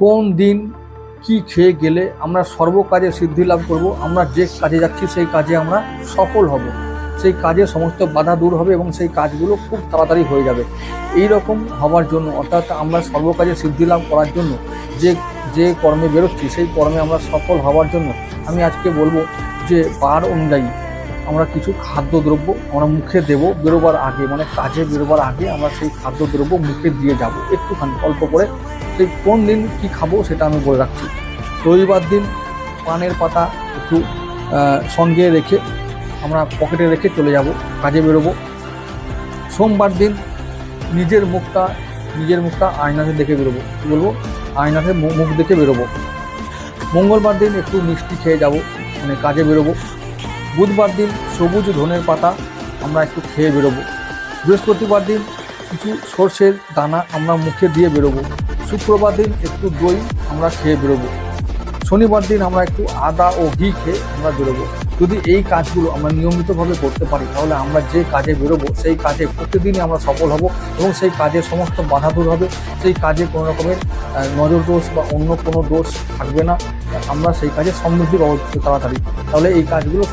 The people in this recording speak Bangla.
কোন দিন কি খেয়ে গেলে আমরা সর্বকাজে সিদ্ধি লাভ করব, আমরা যে কাজে যাচ্ছি সেই কাজে আমরা সফল হব, সেই কাজে সমস্ত বাধা দূর হবে এবং সেই কাজগুলো খুব তাড়াতাড়ি হয়ে যাবে। এই রকম হওয়ার জন্য, অর্থাৎ আমরা সর্বকাজে সিদ্ধি লাভ করার জন্য যে যে কর্মে বেরোচ্ছি সেই কর্মে আমরা সফল হওয়ার জন্য আমি আজকে বলবো যে বার অনুযায়ী আমরা কিছু খাদ্যদ্রব্য আমরা মুখে দেব বেরোবার আগে, মানে কাজে বেরোবার আগে আমরা সেই খাদ্যদ্রব্য মুখে দিয়ে যাব একটুখানি অল্প করে। সেই কোন দিন কি খাবো সেটা আমি বলে রাখছি। রবিবার দিন পানের পাতা একটু সঙ্গে রেখে আমরা পকেটে রেখে চলে যাব, কাজে বেরোবো। সোমবার দিন নিজের মুখটা আয়নাতে দেখে বেরোবো, কী বলবো, আয়নাতে মুখ দেখে বেরোবো। মঙ্গলবার দিন একটু মিষ্টি খেয়ে যাব, মানে কাজে বেরোবো। বুধবার দিন সবুজ ধনের পাতা আমরা একটু খেয়ে বেরোবো। বৃহস্পতিবার দিন কিছু সর্ষের দানা আমরা মুখে দিয়ে বেরোবো। শুক্রবার দিন একটু দই আমরা খেয়ে বেরোবো। শনিবার দিন আমরা একটু আদা ও ঘি খেয়ে আমরা বেরোবো। যদি এই কাজগুলো আমরা নিয়মিতভাবে করতে পারি তাহলে আমরা যে কাজে বেরোবো সেই কাজে প্রতিদিনই আমরা সফল হব এবং সেই কাজে সমস্ত বাধা দূর হবে, সেই কাজে কোনো রকমের নজর দোষ বা অন্য কোনো দোষ থাকবে না, আমরা সেই কাজে সমৃদ্ধি পাবো তাড়াতাড়ি। তাহলে এই কাজগুলো